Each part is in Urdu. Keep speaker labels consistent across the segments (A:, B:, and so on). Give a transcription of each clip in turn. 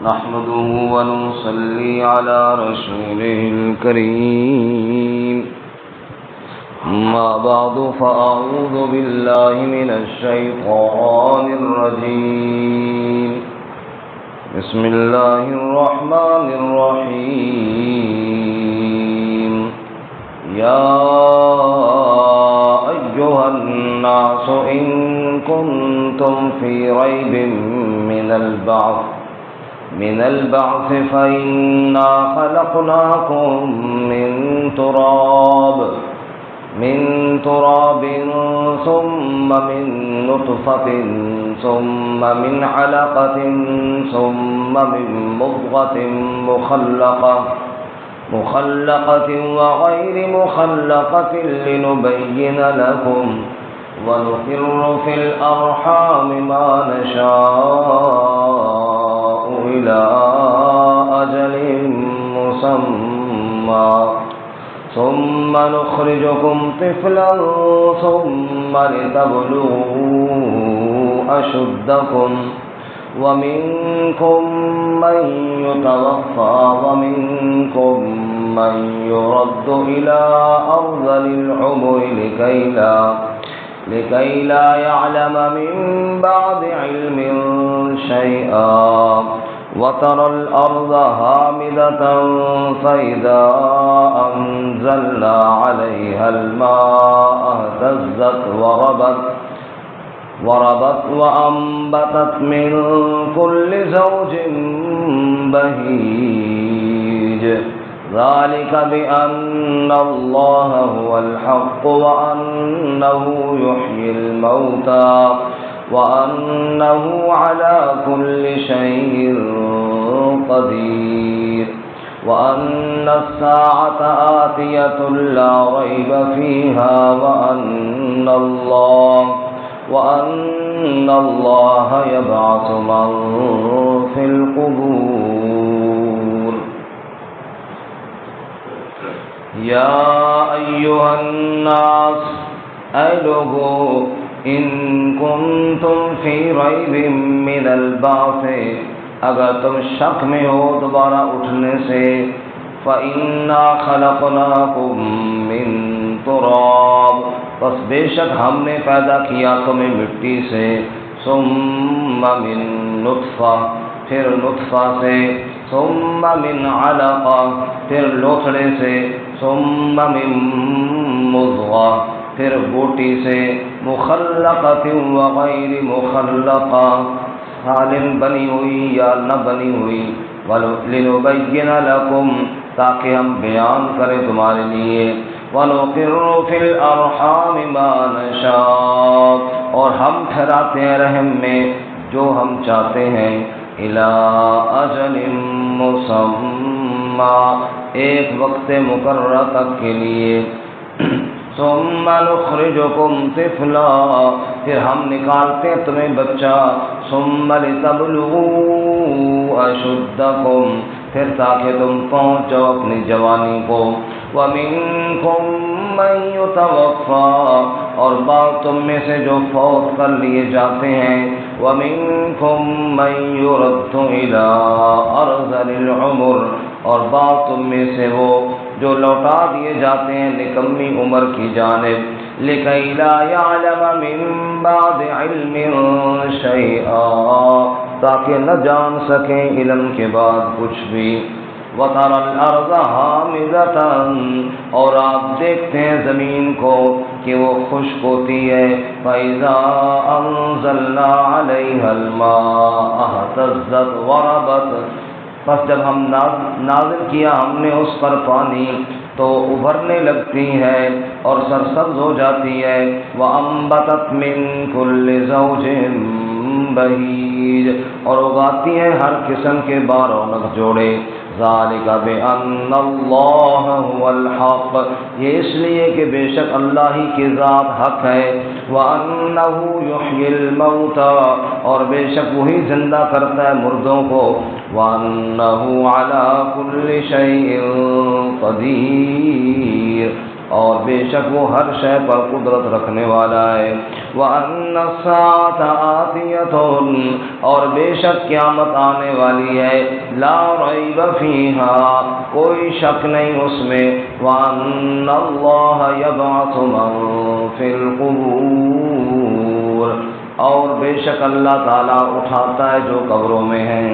A: نحمده ونصلي على رسوله الكريم أما بعد فأعوذ بالله من الشيطان الرجيم بسم الله الرحمن الرحيم يا أيها الناس إن كنتم في ريب من البعث فإنا خلقناكم من تراب ثم من نطفة ثم من علقة ثم من مضغة مخلقة وغير مخلقة لنبين لكم ونقر في الأرحام ما نشاء إلى أجل مسمى ثم نخرجكم طفلا ثم لتبلغوا أشدكم ومنكم من يتوفى ومنكم من يرد إلى أرذل العمر لكي لا يعلم من بعد علم شيئا وترى الأرض هامدة فإذا أنزلنا عليها الماء اهتزت وربت وأنبتت من كل زوج بهيج ذلك بأن الله هو الحق وأنه يحيي الموتى وأنه على كل شيء قدير وأن الساعة آتية لا ريب فيها وأن الله يبعث من في القبور يا أيها الناس اے لوگو ان کنتم فی ریب من البعث اگر تم شک میں ہو دوبارہ اٹھنے سے فإنا خلقناکم من تراب پس بے شک ہم نے پیدا کیا تمہیں مٹی سے ثم من نطفہ پھر نطفہ سے ثم من علقہ پھر لوتھڑے سے ثم من مضغہ پھر بوٹی سے مخلقۃ وغیر مخلقہ سالم بنی ہوئی یا نہ بنی ہوئی لنبین لکم تاکہ ہم بیان کریں تمہارے لیے ونقر فی الارحام ما نشاء اور ہم ٹھہراتے ہیں رحم میں جو ہم چاہتے ہیں الی اجل مسمی ایک وقت مقررہ تک کے لیے ثم نخرجکم طفلا پھر ہم نکالتے ہیں تمہیں بچہ ثم لتبلغوا اشدکم پھر تاکہ تم پہنچ جاؤ اپنی جوانی کو ومنکم من یتوفا اور بعض تم میں سے جو فوت کر لیے جاتے ہیں ومنکم من یرد الی ارذل العمر اور بعض تم میں سے وہ جو لوٹا دیے جاتے ہیں نکمی عمر کی جانب لکی لا یعلم من بعد علم شیئا تاکہ نہ جان سکیں علم کے بعد کچھ بھی وَتَرَى الْأَرْضَ هَامِدَةً اور آپ دیکھتے ہیں زمین کو کہ وہ خشک ہوتی ہے فَإِذَا أَنزَلْنَا عَلَيْهَا الْمَاءَ اهْتَزَّتْ وَرَبَتْ پس جب ہم نازل کیا ہم نے اس پر پانی تو ابھرنے لگتی ہے اور سرسبز ہو جاتی ہے وَأَنبَتَتْ مِن كُلِّ زَوْجٍ بَهِيجٍ اور اگاتی ہیں ہر قسم کے بارونق جوڑے ذالک بأن اللہ هو الحق یہ اس لیے کہ بے شک اللہ ہی کی ذات حق ہے وأنه يحيي الموتى اور بے شک وہی زندہ کرتا ہے مردوں کو وأنه على كل شيء قدیر اور بے شک وہ ہر شے پر قدرت رکھنے والا ہے۔ وَأَنَّ السَّاعَةَ آتِيَةٌ اور بے شک قیامت آنے والی ہے، لا ریب فیہا کوئی شک نہیں اس میں، وَأَنَّ اللَّهَ يَبْعَثُ مَن فِي الْقُبُورِ اور بے شک اللہ تعالیٰ اٹھاتا ہے جو قبروں میں ہیں۔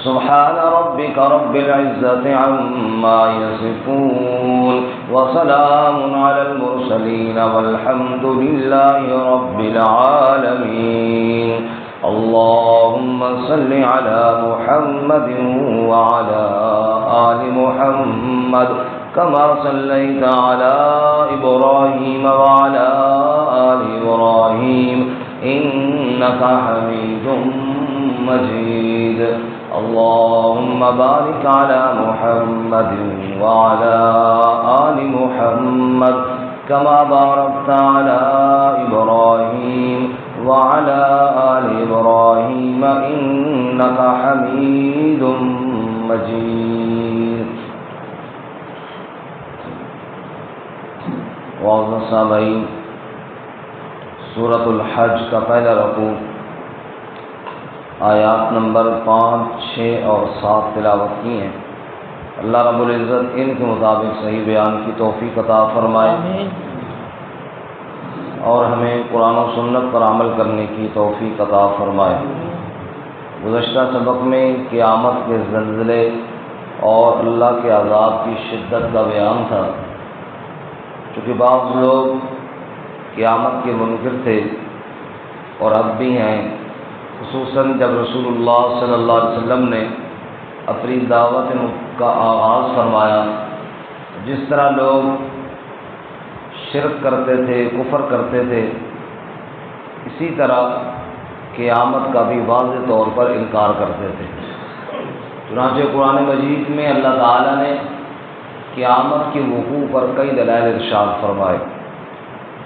A: سبحان ربك رب العزة عما يصفون وسلام على المرسلين والحمد لله رب العالمين۔ اللهم صل على محمد وعلى آل محمد كما صليت على إبراهيم وعلى آل إبراهيم إنك حميد مجيد۔ اللهم بارك على محمد وعلى آل محمد كما باركت على إبراهيم وعلى آل إبراهيم إنك حميد مجيد۔ معزز سامعین، سورۃ الحج کا پہلا رکوع آیات نمبر 5، 6 اور 7 تلاوت کی ہیں۔ اللہ رب العزت ان کے مطابق صحیح بیان کی توفیق عطا فرمائے اور ہمیں قرآن و سنت پر عمل کرنے کی توفیق عطا فرمائے۔ گزشتہ سبق میں قیامت کے زلزلے اور اللہ کے عذاب کی شدت کا بیان تھا۔ چونکہ بعض لوگ قیامت کے منکر تھے اور اب بھی ہیں، خصوصاً جب رسول اللہ صلی اللہ علیہ وسلم نے اپنی دعوت کا آغاز فرمایا، جس طرح لوگ شرک کرتے تھے، کفر کرتے تھے، اسی طرح قیامت کا بھی واضح طور پر انکار کرتے تھے۔ چنانچہ قرآن مجید میں اللہ تعالیٰ نے قیامت کے وقوع پر کئی دلائل ارشاد فرمائے،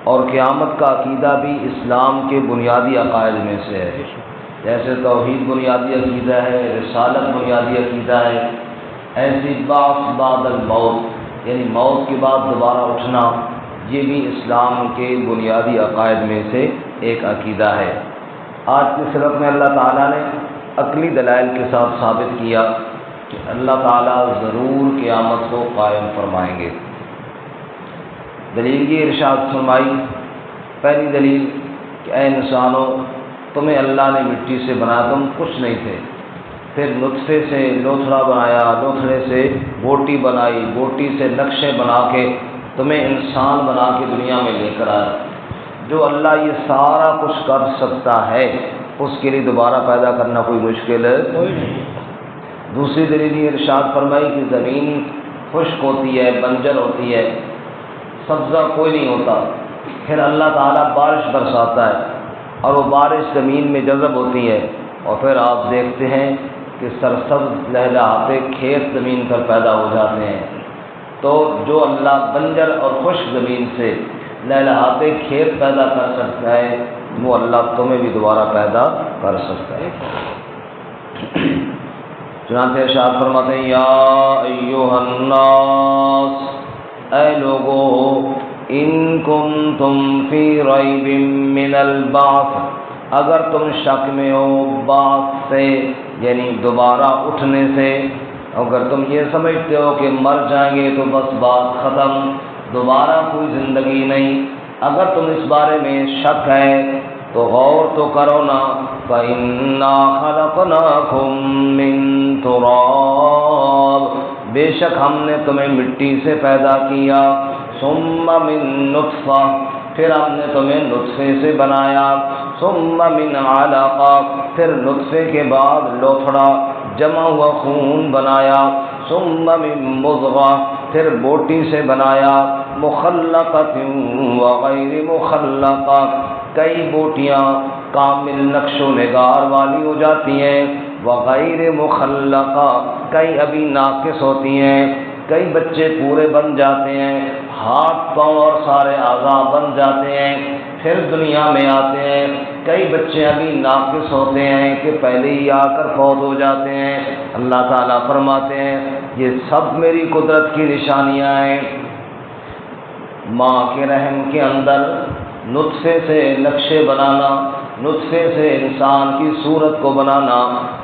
A: اور قیامت کا عقیدہ بھی اسلام کے بنیادی عقائد میں سے ہے۔ جیسے توحید بنیادی عقیدہ ہے، رسالت بنیادی عقیدہ ہے، ایسی بعث بعد الموت یعنی موت کے بعد دوبارہ اٹھنا، یہ بھی اسلام کے بنیادی عقائد میں سے ایک عقیدہ ہے۔ آج کے سبق میں اللہ تعالیٰ نے عقلی دلائل کے ساتھ ثابت کیا کہ اللہ تعالیٰ ضرور قیامت کو قائم فرمائیں گے۔ دلیل یہ ارشاد فرمائی، پہلی دلیل کہ اے انسانوں، تمہیں اللہ نے مٹی سے بنایا، تم کچھ نہیں تھے، پھر نطفے سے لوتھڑا بنایا، لوتھڑے سے بوٹی بنائی، بوٹی سے نقشے بنا کے تمہیں انسان بنا کے دنیا میں لے کر آیا۔ جو اللہ یہ سارا کچھ کر سکتا ہے، اس کے لیے دوبارہ پیدا کرنا کوئی مشکل ہے؟ دوسری دلیل یہ ارشاد فرمائی کہ زمین خشک ہوتی ہے، بنجر ہوتی ہے، سبزہ کوئی نہیں ہوتا، پھر اللہ تعالیٰ بارش برساتا ہے اور وہ بارش زمین میں جذب ہوتی ہے، اور پھر آپ دیکھتے ہیں کہ سرسبز لہلہاتے کھیت زمین پر پیدا ہو جاتے ہیں۔ تو جو اللہ بنجر اور خشک زمین سے لہلہاتے کھیت پیدا کر سکتا ہے، وہ اللہ تمہیں بھی دوبارہ پیدا کر سکتا ہے۔ چنانچہ ارشاد فرماتے ہیں، یا ایھا الناس، اے لوگو، ان کنتم فی ریب من البعث، اگر تم شک میں ہو بعث سے یعنی دوبارہ اٹھنے سے، اگر تم یہ سمجھتے ہو کہ مر جائیں گے تو بس بات ختم، دوبارہ کوئی زندگی نہیں، اگر تم اس بارے میں شک ہے تو غور تو کرو نا، فَإِنَّا خَلَقْنَاكُم مِّن تُرَابٍ، بے شک ہم نے تمہیں مٹی سے پیدا کیا، ثُمَّ مِن نُطْفَةٍ، پھر ہم نے تمہیں نطفے سے بنایا، ثُمَّ مِنْ عَلَقَةٍ، پھر نطفے کے بعد لوتھڑا جمع ہوا خون بنایا، ثُمَّ مِن مُضْغَةٍ، پھر بوٹی سے بنایا، مُخَلَّقَةٍ وَغَيْرِ مُخَلَّقَةٍ، کئی بوٹیاں کامل نقش و نگار والی ہو جاتی ہیں، وغیر مخلقہ، کئی ابھی ناقص ہوتی ہیں، کئی بچے پورے بن جاتے ہیں، ہاتھ پاؤں اور سارے اعضاء بن جاتے ہیں، پھر دنیا میں آتے ہیں، کئی بچے ابھی ناقص ہوتے ہیں کہ پہلے ہی آ کر فوت ہو جاتے ہیں۔ اللہ تعالیٰ فرماتے ہیں یہ سب میری قدرت کی نشانیاں ہیں۔ ماں کے رحم کے اندر نطفے سے نقشے بنانا، نطفے سے انسان کی صورت کو بنانا،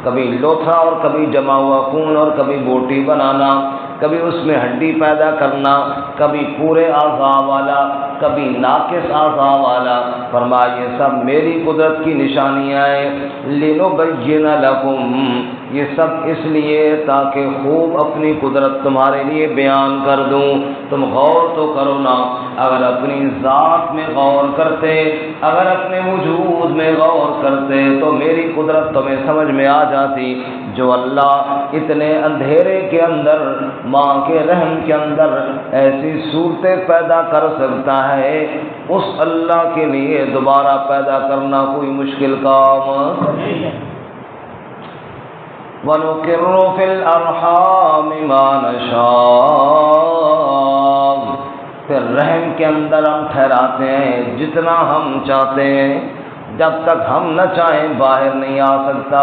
A: کبھی لوتھڑا اور کبھی جمع ہوا خون اور کبھی بوٹی بنانا، کبھی اس میں ہڈی پیدا کرنا، کبھی پورے اعضاء والا، کبھی ناقص اعضاء والا۔ فرمایا یہ سب میری قدرت کی نشانیاں ہیں۔ لِنُبَيِّنَ لَكُمْ، یہ سب اس لیے تاکہ خوب اپنی قدرت تمہارے لیے بیان کر دوں۔ تم غور تو کرو نا، اگر اپنی ذات میں غور کرتے، اگر اپنے وجود میں غور کرتے تو میری قدرت تمہیں سمجھ میں آ جاتی۔ جو اللہ اتنے اندھیرے کے اندر ماں کے رحم کے اندر ایسی صورتیں پیدا کر سکتا ہے، اس اللہ کے لیے دوبارہ پیدا کرنا کوئی مشکل کام نہیں ہے۔ وَنُقِرُّ فِي الْأَرْحَامِ مَا نَشَاءُ، پھر رحم کے اندر ہم ٹھہراتے ہیں جتنا ہم چاہتے ہیں، جب تک ہم نہ چاہیں باہر نہیں آ سکتا۔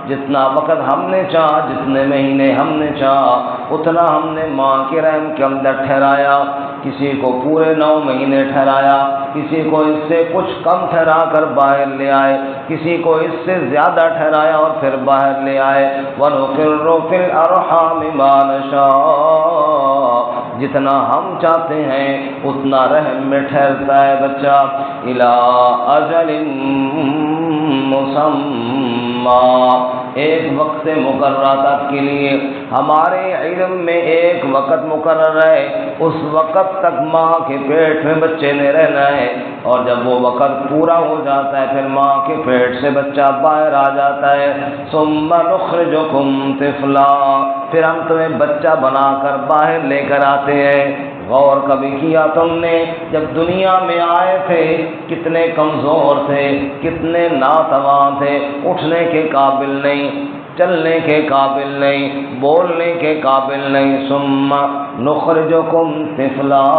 A: جتنا وقت ہم نے چاہا، جتنے مہینے ہم نے چاہا، اتنا ہم نے ماں کے رحم کے اندر ٹھہرایا۔ کسی کو پورے 9 مہینے ٹھہرایا، کسی کو اس سے کچھ کم ٹھہرا کر باہر لے آئے، کسی کو اس سے زیادہ ٹھہرایا اور پھر باہر لے آئے۔ وَنُقِرُّ فِي الْأَرْحَامِ مَا نَشَاءُ، جتنا ہم چاہتے ہیں اتنا رحم میں ٹھہرتا ہے بچہ۔ إِلَىٰ أَجَلٍ مُّسَمًّى، ایک وقت مقررہ تک کے لیے۔ ہمارے علم میں ایک وقت مقرر ہے، اس وقت تک ماں کے پیٹ میں بچے نے رہنا ہے، اور جب وہ وقت پورا ہو جاتا ہے پھر ماں کے پیٹ سے بچہ باہر آ جاتا ہے۔ ثُمَّ نُخْرِجُكُمْ طِفْلًا، پھر ہم تمہیں بچہ بنا کر باہر لے کر آتے ہیں۔ غور کبھی کیا تم نے جب دنیا میں آئے تھے کتنے کمزور تھے، کتنے ناتواں تھے، اٹھنے کے قابل نہیں، چلنے کے قابل نہیں، بولنے کے قابل نہیں۔ ثم نخرجکم طفلا،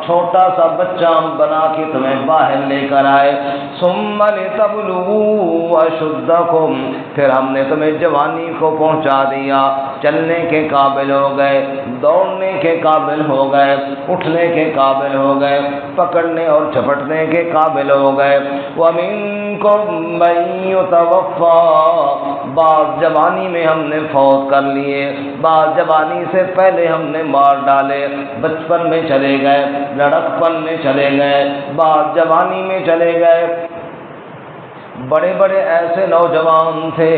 A: چھوٹا سا بچہ ہم بنا کے تمہیں باہر لے کر آئے۔ ثم لتبلغوا اشدکم، پھر ہم نے تمہیں جوانی کو پہنچا دیا، چلنے کے قابل ہو گئے، دوڑنے کے قابل ہو گئے، اٹھنے کے قابل ہو گئے، پکڑنے اور جھپٹنے کے قابل ہو گئے۔ وَمِنكُم مَّن يُتَوَفَّى، بعض جوانی میں ہم نے فوت کر لیے، بعض جوانی سے پہلے ہم نے مار ڈالے، بچپن میں چلے گئے، لڑکپن میں چلے گئے، بعض جوانی میں چلے گئے۔ بڑے بڑے ایسے نوجوان تھے،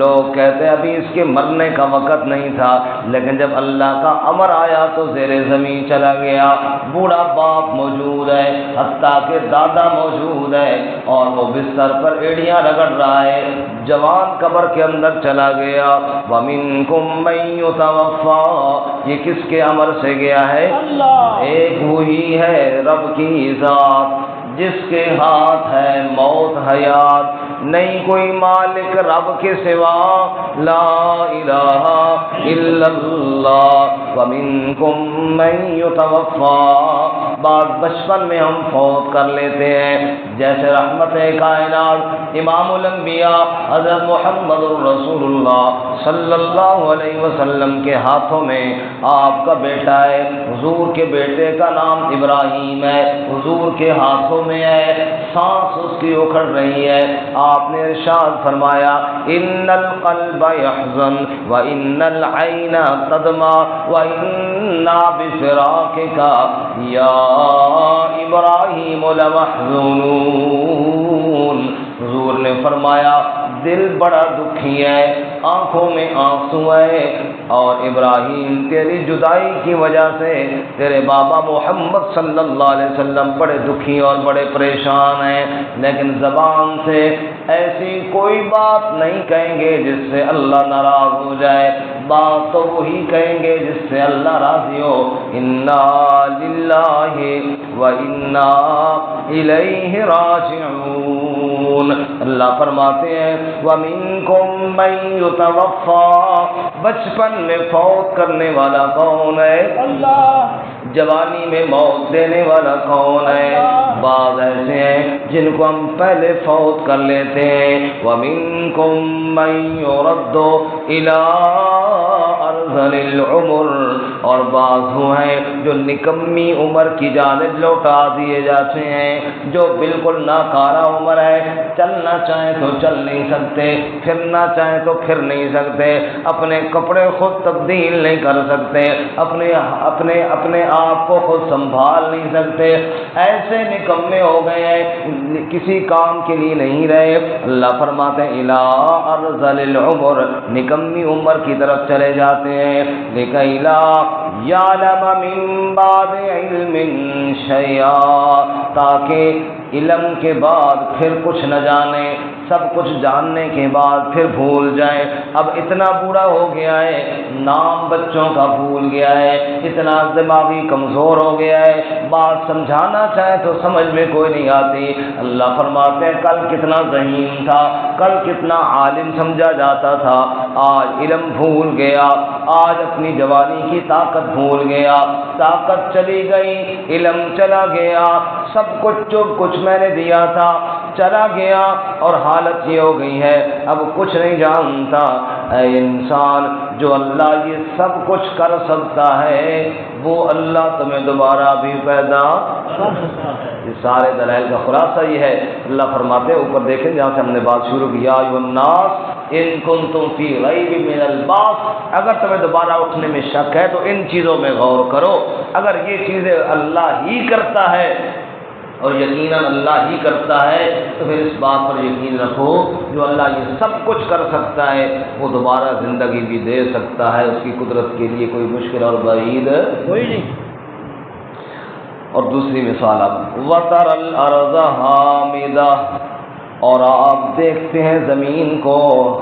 A: لوگ کہتے ہیں ابھی اس کے مرنے کا وقت نہیں تھا، لیکن جب اللہ کا امر آیا تو زیر زمین چلا گیا۔ بوڑھا باپ موجود ہے، حتیٰ کہ دادا موجود ہے، اور وہ بستر پر ایڑیاں رگڑ رہا ہے، جوان قبر کے اندر چلا گیا۔ وَمِنكُم مَّن يُتَوَفَّى، یہ کس کے امر سے گیا ہے؟ اللہ، ایک وہی ہے رب کی ذات جس کے ہاتھ ہے موت حیات، نہیں کوئی مالک رب کے سوا، لا الہ الا اللہ۔ وَمِنكُم مَّن يُتَوَفَّى، بعض بچپن میں ہم فوت کر لیتے ہیں، جیسے رحمت کائنات امام الانبیاء حضرت محمد الرسول اللہ صلی اللہ علیہ وسلم کے ہاتھوں میں آپ کا بیٹا ہے، حضور کے بیٹے کا نام ابراہیم ہے، حضور کے ہاتھوں میں ہے، سانس اس کی اکھڑ رہی ہے۔ آپ نے ارشاد فرمایا ان القلب يحزن وان العين تدمع وانا بفراقك یا ابراہیم لمحزونون۔ حضور نے فرمایا دل بڑا دکھی ہے، آنکھوں میں آنسو ہے، اور ابراہیم تیری جدائی کی وجہ سے تیرے بابا محمد صلی اللہ علیہ وسلم بڑے دکھی اور بڑے پریشان ہیں، لیکن زبان سے ایسی کوئی بات نہیں کہیں گے جس سے اللہ ناراض ہو جائے، بات تو وہی کہیں گے جس سے اللہ راضی ہو۔ انا للہ و انا الیہ راجعون۔ اللہ فرماتے ہیں وَمِنكُم مَّن يُتَوَفَّى، بچپن میں فوت کرنے والا کون ہے؟ اللہ۔ جوانی میں موت دینے والا کون ہے؟ بعض ایسے ہیں جن کو ہم پہلے فوت کر لیتے ہیں۔ وَمِنكُم مَّن يُرَدُّ إِلَىٰ أَرْذَلِ ارذل العمر، اور بعض وہ ہیں جو نکمی عمر کی جانب لوٹا دیے جاتے ہیں، جو بالکل ناکارہ عمر ہے، چلنا چاہیں تو چل نہیں سکتے، پھرنا چاہیں تو پھر نہیں سکتے، اپنے کپڑے خود تبدیل نہیں کر سکتے، اپنے آپ کو خود سنبھال نہیں سکتے، ایسے نکمے ہو گئے ہیں، کسی کام کے لیے نہیں رہے۔ اللہ فرماتے ہیں الی ارذل العمر، نکمی عمر کی طرف چلے جاتے ہیں، لکی لا یعلم من بعد علم شیئا، تاکہ علم کے بعد پھر کچھ نہ جانے، سب کچھ جاننے کے بعد پھر بھول جائے۔ اب اتنا بوڑھا ہو گیا ہے، نام بچوں کا بھول گیا ہے، اتنا دماغی کمزور ہو گیا ہے، بات سمجھانا چاہے تو سمجھ میں کوئی نہیں آتی۔ اللہ فرماتے ہیں کل کتنا ذہین تھا، کل کتنا عالم سمجھا جاتا تھا، آج علم بھول گیا، آج اپنی جوانی کی طاقت بھول گیا، طاقت چلی گئی، علم چلا گیا، سب کچھ میں نے دیا تھا چلا گیا، اور حالت یہ ہو گئی ہے اب کچھ نہیں جانتا۔ اے انسان، جو اللہ یہ سب کچھ کر سکتا ہے وہ اللہ تمہیں دوبارہ بھی پیدا کر سکتا ہے۔ یہ سارے دلائل کا خلاصہ یہ ہے۔ اللہ فرماتے ہیں، اوپر دیکھیں جہاں سے ہم نے بات شروع کی، یا ایھا الناس ان کنتم فی ریب من البعث، اگر تمہیں دوبارہ اٹھنے میں شک ہے تو ان چیزوں میں غور کرو۔ اگر یہ چیزیں اللہ ہی کرتا ہے اور یقیناً اللہ ہی کرتا ہے تو پھر اس بات پر یقین رکھو جو اللہ یہ سب کچھ کر سکتا ہے وہ دوبارہ زندگی بھی دے سکتا ہے، اس کی قدرت کے لیے کوئی مشکل اور بعید کوئی نہیں۔ اور دوسری مثال اب وَتَرَى الْأَرْضَ حَامِدَةً، اور آپ دیکھتے ہیں زمین کو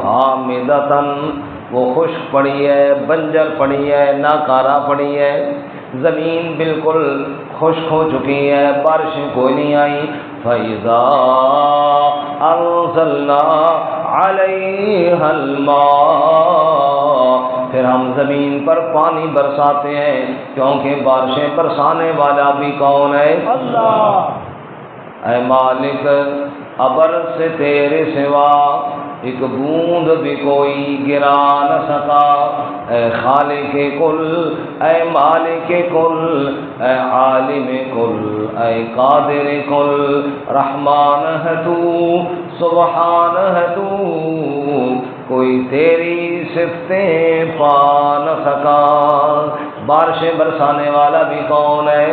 A: حامدتاً، وہ خشک پڑی ہے، بنجر پڑی ہے، ناکارہ پڑی ہے، زمین بالکل خشک ہو چکی ہے، بارشیں کوئی نہیں آئی۔ فَإِذَا أَنزَلْنَا عَلَيْهَا الْمَاءَ، پھر ہم زمین پر پانی برساتے ہیں، کیونکہ بارشیں برسانے والا بھی کون ہے؟ اللہ۔ اے مالک، ابر سے تیرے سوا ایک بوند بھی کوئی گرا نہ سکا۔ اے خالق کل، اے مالک کل، اے عالم کل، اے قادر کل، رحمان ہے تو، سبحان ہے تو، کوئی تیری صفتیں پا نہ سکا۔ بارشیں برسانے والا بھی کون ہے؟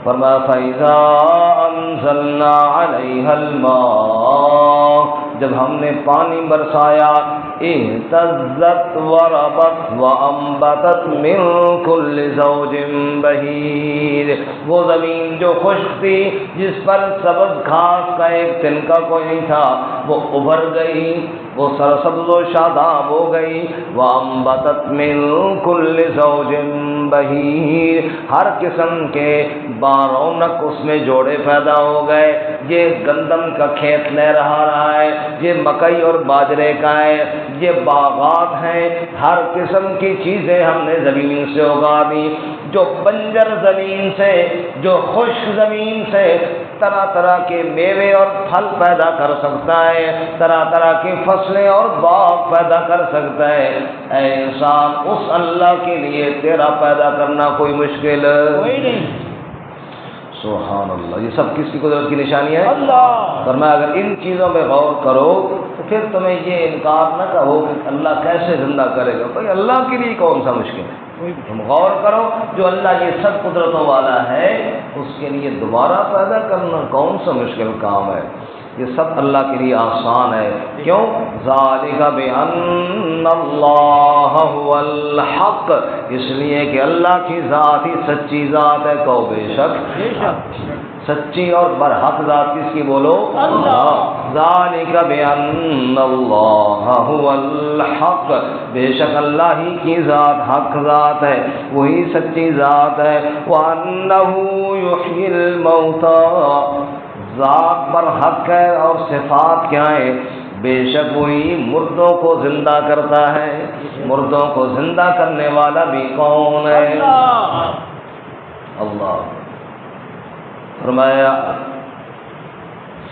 A: فرمایا فَإِذَا أَنزَلْنَا عَلَيْهَا الْمَاءَ، جب ہم نے پانی برسایا، اهتزت وربت وانبتت من كل زوج بهيج، وہ زمین جو خشک تھی جس پر سبز گھاس کا ایک تنکا کوئی نہیں تھا وہ ابھر گئی، وہ سرسبز و شاداب ہو گئی۔ وانبتت من كل زوج بهيج، ہر قسم کے بارونق اس میں جوڑے پیدا ہو گئے۔ یہ گندم کا کھیت لے رہا ہے، یہ مکئی اور باجرے کا ہے، یہ باغات ہیں، ہر قسم کی چیزیں ہم نے زمین سے اگا دی۔ جو بنجر زمین سے، جو خشک زمین سے طرح طرح کے میوے اور پھل پیدا کر سکتا ہے، طرح طرح کی فصلیں اور باغ پیدا کر سکتا ہے۔ اے انسان، اس اللہ کے لیے تیرا پیدا کرنا کوئی مشکل کوئی نہیں۔ سبحان اللہ، یہ سب کس کی قدرت کی نشانی ہے؟ اللہ۔ فرمایا اگر ان چیزوں میں غور کرو تو پھر تمہیں یہ انکار نہ کہو کہ اللہ کیسے زندہ کرے گا، بھائی اللہ کے لیے کون سا مشکل ہے؟ تم غور کرو، جو اللہ یہ سب قدرتوں والا ہے اس کے لیے دوبارہ پیدا کرنا کون سا مشکل کام ہے؟ یہ سب اللہ کے لیے آسان ہے۔ کیوں؟ ذالک بأن اللہ هو الحق، اس لیے کہ اللہ کی ذات ہی سچی ذات ہے۔ کہو بے شک سچی اور برحق ذات کس کی بولو؟ اللہ۔ ذالک بأن اللہ هو الحق، بے شک اللہ ہی کی ذات حق ذات ہے، وہی سچی ذات ہے۔ وأنہ یحیی الموتى، ذات پر حق ہے اور صفات کیا ہے؟ بے شک وہی مردوں کو زندہ کرتا ہے۔ مردوں کو زندہ کرنے والا بھی کون ہے؟ اللہ۔ فرمایا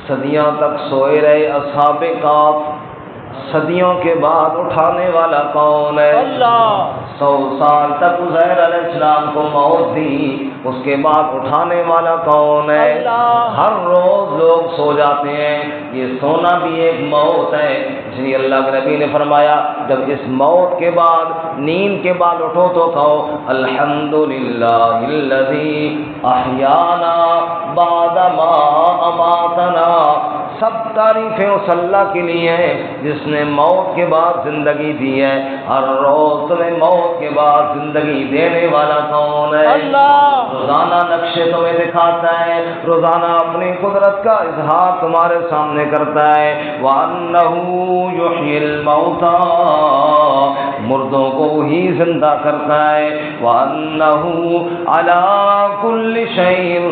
A: صدیاں تک سوئے رہے اصحاب کہف، صدیوں کے بعد اٹھانے والا کون ہے؟
B: اللہ
A: 100 سال تک عزیر علیہ السلام کو موت دی، اس کے بعد اٹھانے والا کون ہے؟
B: اللہ۔
A: ہر روز لوگ سو جاتے ہیں، یہ سونا بھی ایک موت ہے، اس لیے اللہ کے نبی نے فرمایا جب اس موت کے بعد، نیند کے بعد اٹھو تو کہو الحمدللہ الذی احیانا بعد ما اماتنا، سب تعریفیں اس اللہ کے لیے ہیں جس نے موت کے بعد زندگی دی ہے۔ ہر روز تمہیں موت کے بعد زندگی دینے والا کون ہے؟
B: اللہ۔
A: روزانہ نقشے تمہیں دکھاتا ہے، روزانہ اپنی قدرت کا اظہار تمہارے سامنے کرتا ہے۔ وَأَنَّهُ يُحْيِي الْمَوْتَى، مردوں کو ہی زندہ کرتا ہے۔ وَأَنَّهُ عَلَى كُلِّ شَيْءٍ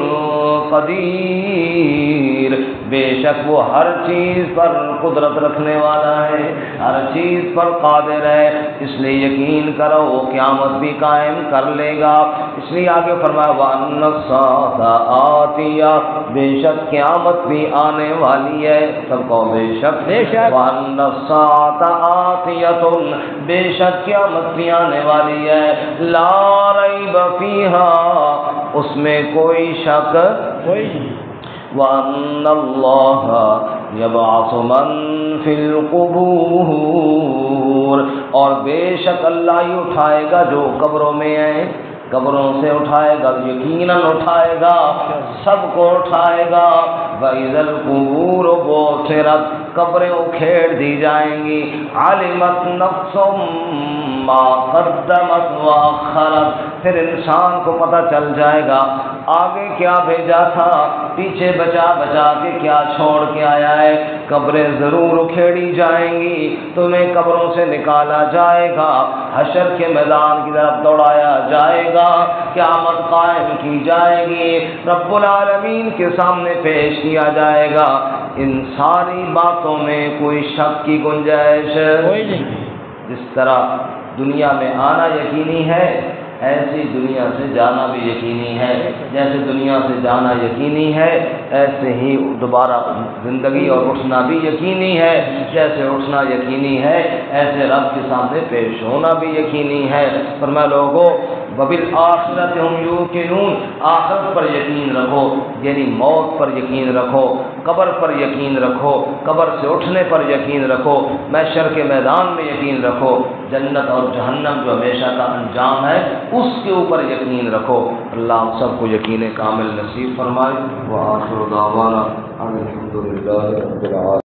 A: قَدِيرٌ، بے شک وہ ہر چیز پر قدرت رکھنے والا ہے، ہر چیز پر قادر ہے، اس لیے یقین کرو وہ قیامت بھی قائم کر لے گا۔ اس لیے آگے فرمایا وَأَنَّ السَّاعَةَ آتِيَةٌ، بے شک قیامت بھی آنے والی ہے، سب کو بے شک
B: بے شک۔
A: وَأَنَّ السَّاعَةَ آتِيَةٌ، بے شک قیامت بھی آنے والی ہے، لا ریب فیہا، اس میں کوئی شک
B: کوئی
A: وَأَنَّ اللَّهَ يَبْعَثُ مَن فِي الْقُبُورِ، اور بے شک اللہ ہی اٹھائے گا جو قبروں میں ہیں، قبروں سے اٹھائے گا، یقیناً اٹھائے گا، سب کو اٹھائے گا۔ وَإِذَا الْقُبُورُ بُعْثِرَتْ، قبریں اکھیڑ دی جائیں گی۔ عَلِمَتْ نَفْسٌ مَّا قَدَّمَتْ وَأَخَّرَتْ، پھر انسان کو پتہ چل جائے گا آگے کیا بھیجا تھا، پیچھے بچا بچا کے کیا چھوڑ کے آیا ہے۔ قبریں ضرور اکھیڑی جائیں گی، تمہیں قبروں سے نکالا جائے گا، حشر کے میدان کی طرف دوڑایا جائے گا، قیامت قائم کی جائے گی، رب العالمین کے سامنے پیش کیا جائے گا۔ ان ساری باتوں میں کوئی شک کی گنجائش
B: کوئی نہیں۔
A: جس طرح دنیا میں آنا یقینی ہے، ایسی دنیا سے جانا بھی یقینی ہے، جیسے دنیا سے جانا یقینی ہے ایسے ہی دوبارہ زندگی اور اٹھنا بھی یقینی ہے، جیسے اٹھنا یقینی ہے ایسے رب کے سامنے پیش ہونا بھی یقینی ہے۔ فرمایا لوگوں وَبِالْآخِرَةِ هُمْ يُوقِنُونَ، آخرت پر یقین رکھو، یعنی موت پر یقین رکھو، قبر پر یقین رکھو، قبر سے اٹھنے پر یقین رکھو، محشر کے میدان میں یقین رکھو، جنت اور جہنم جو ہمیشہ کا انجام ہے اس کے اوپر یقین رکھو۔ اللہ ہم سب کو یقین کامل نصیب فرمائے۔ وآخر دعوانا الحمدللہ رب العالمین۔